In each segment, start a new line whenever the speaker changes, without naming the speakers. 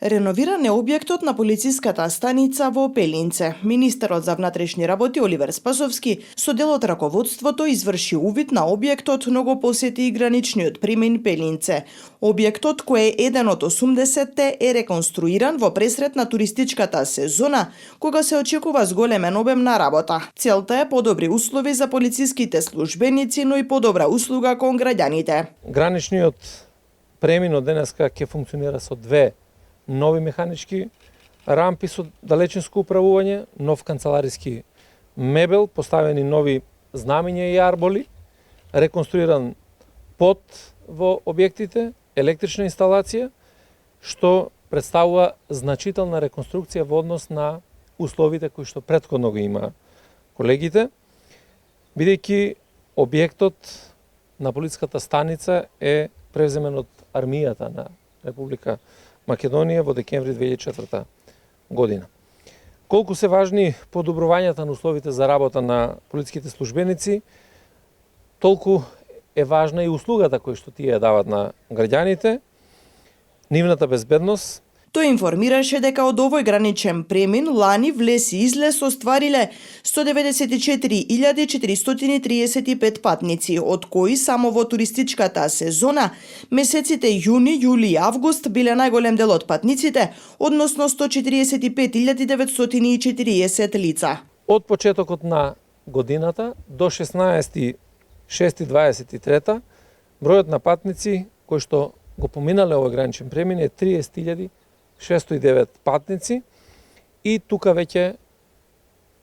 Реновиран е објектот на полициската станица во Пелинце. Министерот за внатрешни работи Оливер Спасовски со дел од раководството изврши увид на објектот, но го посети и граничниот премин Пелинце. Објектот, кој е еден од 80-те, е реконструиран во пресрет на туристичката сезона, кога се очекува зголемен обем на работа. Целта е подобри услови за полициските службеници, но и подобра услуга кон граѓаните.
Граничниот премин од денеска ќе функционира со две нови механички рампи со далечинско управување, нов канцелариски мебел, поставени нови знамиња и арболи, реконструиран под во објектите, електрична инсталација, што представува значителна реконструкција во однос на условите кои што претходно го има колегите, бидејќи објектот на полициската станица е превземен од армијата на Република Македонија во декември 2004 година. Колку се важни подобрувањата на условите за работа на полициските службеници, толку е важна и услугата која што тие дават на граѓаните, нивната безбедност.
Тој информираше дека од овој граничен премин лани влез и излез оствариле 194.435 патници, од кои само во туристичката сезона месеците јуни, јули и август биле најголем дел од патниците, односно 145.940 лица.
Од почетокот на годината до 16.6.23 бројот на патници кои што го поминале овој граничен премин е 30.609 патници и тука веќе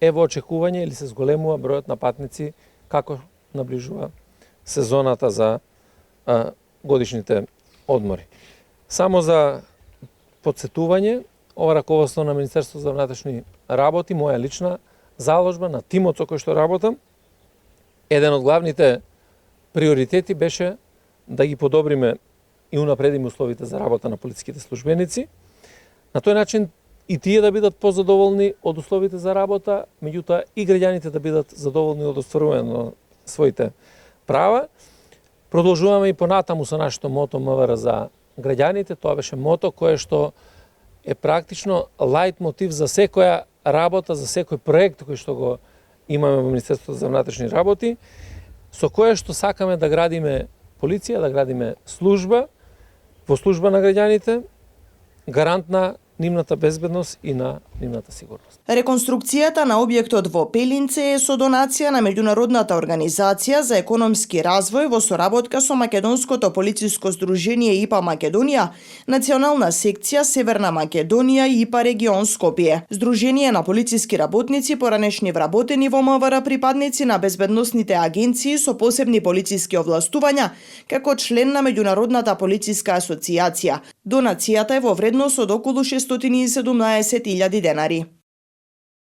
е во очекување или се зголемува бројот на патници како наближува сезоната за годишните одмори. Само за подсетување, ова раководство на Министерството за внатрешни работи, моја лична заложба на тимот со кој што работам, еден од главните приоритети беше да ги подобриме и унапредиме условите за работа на полициските службеници. На тој начин и тие да бидат позадоволни од условите за работа, меѓутоа и граѓаните да бидат задоволни од остварување на своите права. Продолжуваме и понатаму со нашето мото МВР за граѓаните. Тоа беше мото кое што е практично лајт мотив за секоја работа, за секој проект кој што го имаме во Министерството за внатрешни работи, со кое што сакаме да градиме полиција, да градиме служба во служба на граѓаните, гарант на нивната безбедност и на нивната сигурност.
Реконструкцијата на објектот во Пелинце е со донација на Меѓународната организација за економски развој во соработка со Македонското полициско здружение ИПА Македонија, Национална секција Северна Македонија и ИПА регион Скопје. Здружение на полициски работници поранешни вработени во МВР, припадници на безбедносните агенции со посебни полициски овластувања, како член на Меѓународната полициска асоцијација. Донацијата е во вредност од околу 617.000 денари.